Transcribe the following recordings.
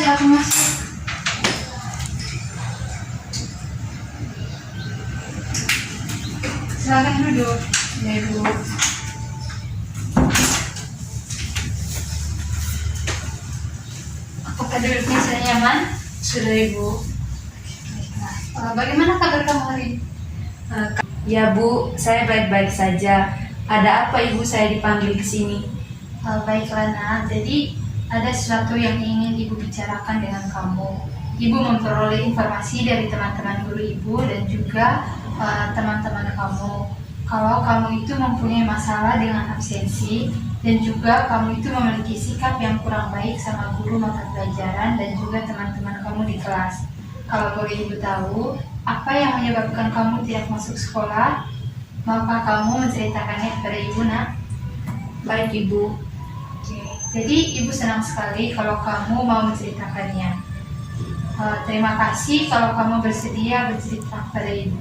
silakan masuk. Silakan duduk. Ya, Ibu. Apakah duduknya sudah nyaman? Sudah, Ibu. Bagaimana kabar kamu hari ini? Ya, Bu, saya baik-baik saja. Ada apa Ibu saya dipanggil ke sini? Baiklah, Nak. Jadi ada sesuatu yang ingin Ibu bicarakan dengan kamu. Ibu memperoleh informasi dari teman-teman guru Ibu dan juga teman-teman kamu. Kalau kamu itu mempunyai masalah dengan absensi dan juga kamu itu memiliki sikap yang kurang baik sama guru mata pelajaran dan juga teman-teman kamu di kelas. Kalau boleh Ibu tahu, apa yang menyebabkan kamu tidak masuk sekolah? Maukah kamu menceritakannya kepada Ibu, Nak? Baik, Ibu. Oke. Jadi Ibu senang sekali kalau kamu mau menceritakannya. Terima kasih kalau kamu bersedia bercerita kepada Ibu.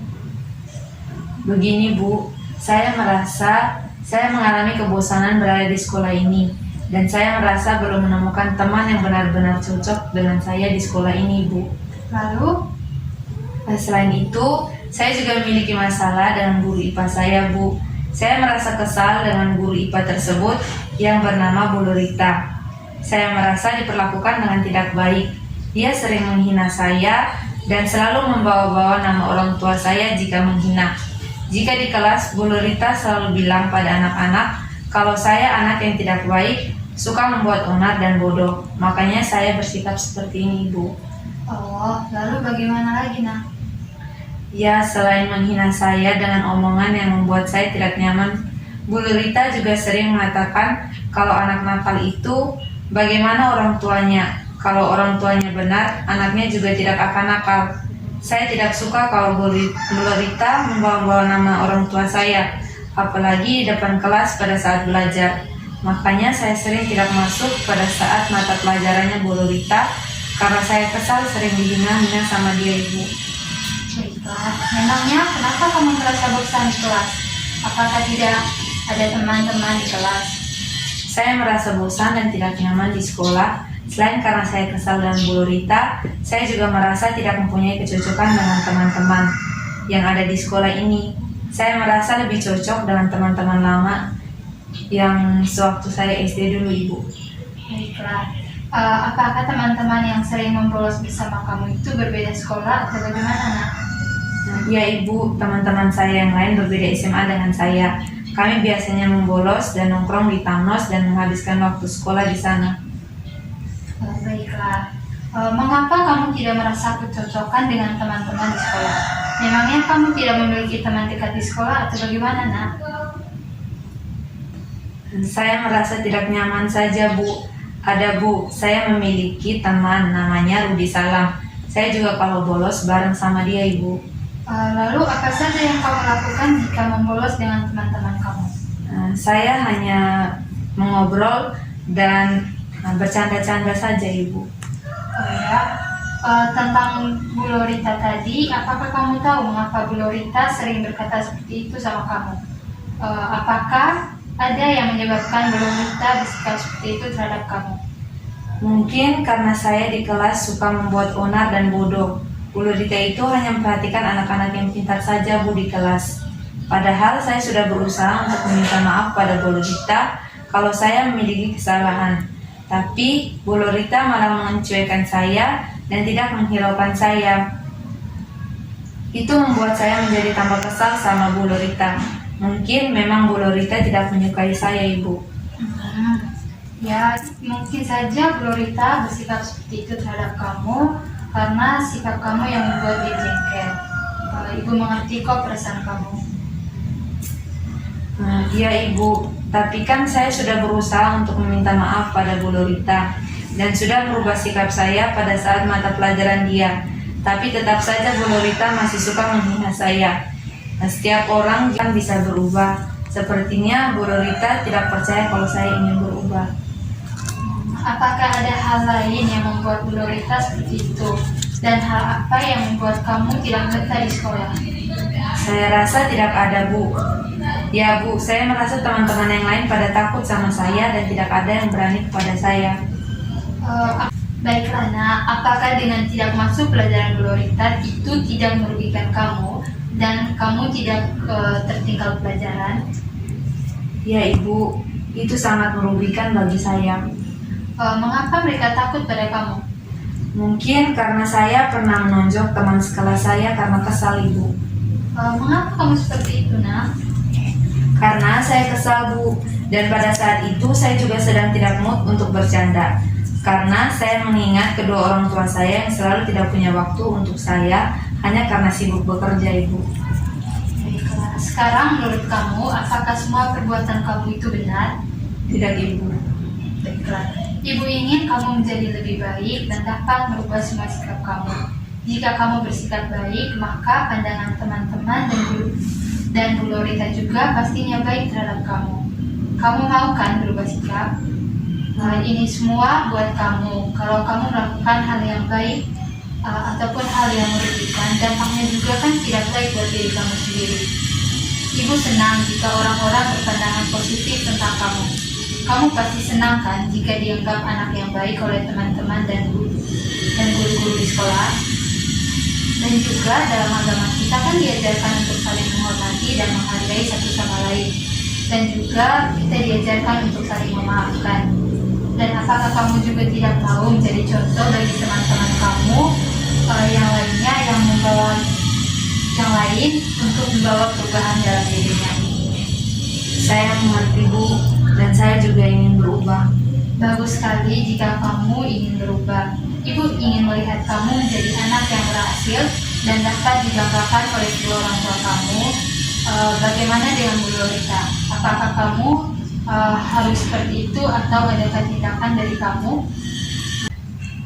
Begini, Bu, saya merasa saya mengalami kebosanan berada di sekolah ini dan saya merasa belum menemukan teman yang benar-benar cocok dengan saya di sekolah ini, Bu. Lalu, Selain itu, saya juga memiliki masalah dengan guru IPA saya, Bu. Saya merasa kesal dengan guru IPA tersebut yang bernama Bu Lurita. Saya merasa diperlakukan dengan tidak baik. Dia sering menghina saya dan selalu membawa-bawa nama orang tua saya jika menghina. Jika di kelas, Bu Lurita selalu bilang pada anak-anak kalau saya anak yang tidak baik, suka membuat onar dan bodoh. Makanya saya bersikap seperti ini, Bu. oh, lalu bagaimana lagi, Nak? Ya, selain menghina saya dengan omongan yang membuat saya tidak nyaman, Bu Lurita juga sering mengatakan kalau anak nakal itu bagaimana orang tuanya. Kalau orang tuanya benar, anaknya juga tidak akan nakal. Saya tidak suka kalau Bu Lurita membawa-bawa nama orang tua saya, apalagi di depan kelas pada saat belajar. Makanya saya sering tidak masuk pada saat mata pelajarannya Bu Lurita karena saya kesal sering dihina-hina sama dia, Ibu. Baiklah, memangnya kenapa kamu merasa bosan di kelas? Apakah tidak ada teman-teman di kelas? Saya merasa bosan dan tidak nyaman di sekolah. Selain karena saya kesal dengan Bu Lurita, saya juga merasa tidak mempunyai kecocokan dengan teman-teman yang ada di sekolah ini. Saya merasa lebih cocok dengan teman-teman lama yang sewaktu saya SD dulu, Ibu. Baiklah, apakah teman-teman yang sering membolos bersama kamu itu berbeda sekolah atau bagaimana, Nak? Ya, Ibu, teman-teman saya yang lain berbeda SMA dengan saya. Kami biasanya membolos dan nongkrong di Tamnos dan menghabiskan waktu sekolah di sana. Baiklah, mengapa kamu tidak merasa kecocokan dengan teman-teman di sekolah? Memangnya kamu tidak memiliki teman dekat di sekolah atau bagaimana, Nak? Saya merasa tidak nyaman saja, Bu. Ada, Bu, saya memiliki teman namanya Rudi Salam. Saya juga kalau bolos bareng sama dia, Ibu. Lalu apa saja yang kamu lakukan jika membolos dengan teman-teman kamu? Saya hanya mengobrol dan bercanda-canda saja, Ibu. Oh ya, tentang Bu Lurita tadi, apakah kamu tahu mengapa Bu Lurita sering berkata seperti itu sama kamu? Apakah ada yang menyebabkan Bu Lurita bersikap seperti itu terhadap kamu? Mungkin karena saya di kelas suka membuat onar dan bodoh. Bu Lurita itu hanya memperhatikan anak-anak yang pintar saja, Bu, di kelas. Padahal saya sudah berusaha untuk meminta maaf pada Bu Lurita kalau saya memiliki kesalahan. Tapi Bu Lurita malah mencuekkan saya dan tidak menghiraukan saya. Itu membuat saya menjadi tambah kesal sama Bu Lurita. Mungkin memang Bu Lurita tidak menyukai saya, Ibu. Ya, mungkin saja Bu Lurita bersikap seperti itu terhadap kamu karena sikap kamu yang membuat dia jengkel. Ibu mengerti kok perasaan kamu. Iya, Ibu, tapi kan saya sudah berusaha untuk meminta maaf pada Bu Lurita dan sudah merubah sikap saya pada saat mata pelajaran dia. Tapi tetap saja Bu Lurita masih suka menghina saya. Setiap orang kan bisa berubah. Sepertinya Bu Lurita tidak percaya kalau saya ingin berubah. Apakah ada hal lain yang membuat Bu Lurita seperti itu? Dan hal apa yang membuat kamu tidak betah di sekolah? Saya rasa tidak ada, Bu. Ya, Bu, saya merasa teman-teman yang lain pada takut sama saya dan tidak ada yang berani kepada saya. Baiklah, Nak. apakah dengan tidak masuk pelajaran Bu Lorita itu tidak merugikan kamu dan kamu tidak tertinggal pelajaran? Ya Ibu, itu sangat merugikan bagi saya. Mengapa mereka takut pada kamu? Mungkin karena saya pernah menonjok teman sekelas saya karena kesal Ibu. Mengapa kamu seperti itu, Nak? Karena saya kesal Bu, dan pada saat itu saya juga sedang tidak mood untuk bercanda. Karena saya mengingat kedua orang tua saya yang selalu tidak punya waktu untuk saya hanya karena sibuk bekerja Ibu. Baiklah, sekarang menurut kamu, apakah semua perbuatan kamu itu benar? Tidak Ibu. Baiklah, Ibu ingin kamu menjadi lebih baik dan dapat merubah semua sikap kamu. Jika kamu bersikap baik, maka pandangan teman-teman dan Bu Lorita juga pastinya baik terhadap kamu. Kamu mau kan berubah sikap? Ini semua buat kamu. Kalau kamu melakukan hal yang baik ataupun hal yang merugikan, dampaknya juga kan tidak baik buat diri kamu sendiri. Ibu senang jika orang-orang berpandangan positif tentang kamu. Kamu pasti senang kan jika dianggap anak yang baik oleh teman-teman dan guru-guru di sekolah. Dan juga dalam agama kita kan diajarkan untuk saling menghormati dan menghargai satu sama lain. Dan juga kita diajarkan untuk saling memaafkan. Dan apakah kamu juga tidak mau menjadi contoh bagi teman-teman kamu yang lainnya yang membawa yang lain untuk membawa perubahan dalam dirinya? Saya mengerti Bu, dan saya juga ingin berubah. Bagus sekali jika kamu ingin berubah. Ibu ingin melihat kamu menjadi anak yang berhasil dan dapat dibanggakan oleh kedua orang tua kamu. Bagaimana dengan Bu Lorita? Apakah kamu harus seperti itu atau ada tindakan dari kamu?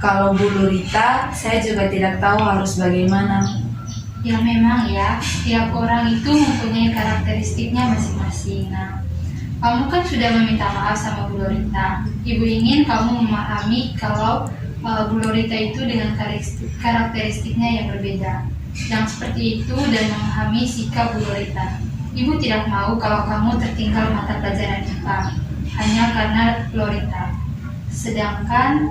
Kalau Bu Lorita, saya juga tidak tahu harus bagaimana. Ya memang ya, tiap orang itu mempunyai karakteristiknya masing-masing. Nah, kamu kan sudah meminta maaf sama Bu Lorita. Ibu ingin kamu memahami kalau Bu Lorita itu dengan karakteristiknya yang berbeda. Yang seperti itu dan memahami sikap Bu Lorita. Ibu tidak mau kalau kamu tertinggal mata pelajaran IPA hanya karena Bu Lorita. Sedangkan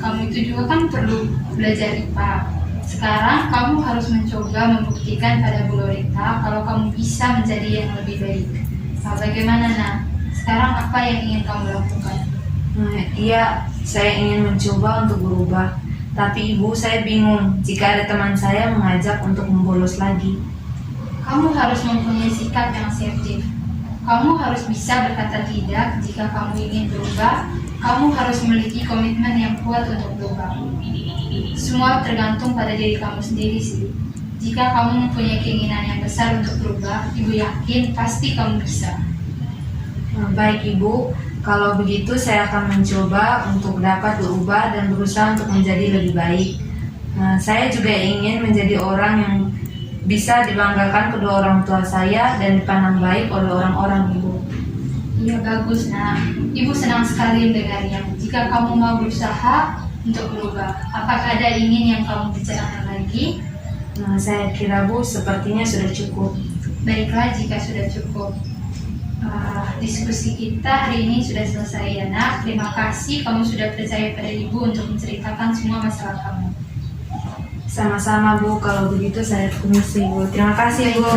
kamu itu juga kan perlu belajar IPA. Sekarang kamu harus mencoba membuktikan pada Bu Lorita kalau kamu bisa menjadi yang lebih baik. Nah, bagaimana Nak? Sekarang apa yang ingin kamu lakukan? Iya, saya ingin mencoba untuk berubah. Tapi Ibu, saya bingung jika ada teman saya mengajak untuk membolos lagi. Kamu harus mempunyai sikap yang asertif. Kamu harus bisa berkata tidak jika kamu ingin berubah. Kamu harus memiliki komitmen yang kuat untuk berubah. Semua tergantung pada diri kamu sendiri sih. Jika kamu mempunyai keinginan yang besar untuk berubah, Ibu yakin pasti kamu bisa. Baik Ibu, kalau begitu saya akan mencoba untuk dapat berubah dan berusaha untuk menjadi lebih baik. Saya juga ingin menjadi orang yang bisa dibanggakan kedua orang tua saya dan dipandang baik oleh orang-orang Ibu. Iya bagus Nak. Ibu senang sekali mendengarnya. Jika kamu mau berusaha untuk berubah, apakah ada ingin yang kamu bicarakan lagi? Saya kira Bu, sepertinya sudah cukup. Baiklah jika sudah cukup. Diskusi kita hari ini sudah selesai ya Nak. Terima kasih kamu sudah percaya pada Ibu untuk menceritakan semua masalah kamu. Sama-sama Bu, kalau begitu saya permisi Bu. Terima kasih Bu.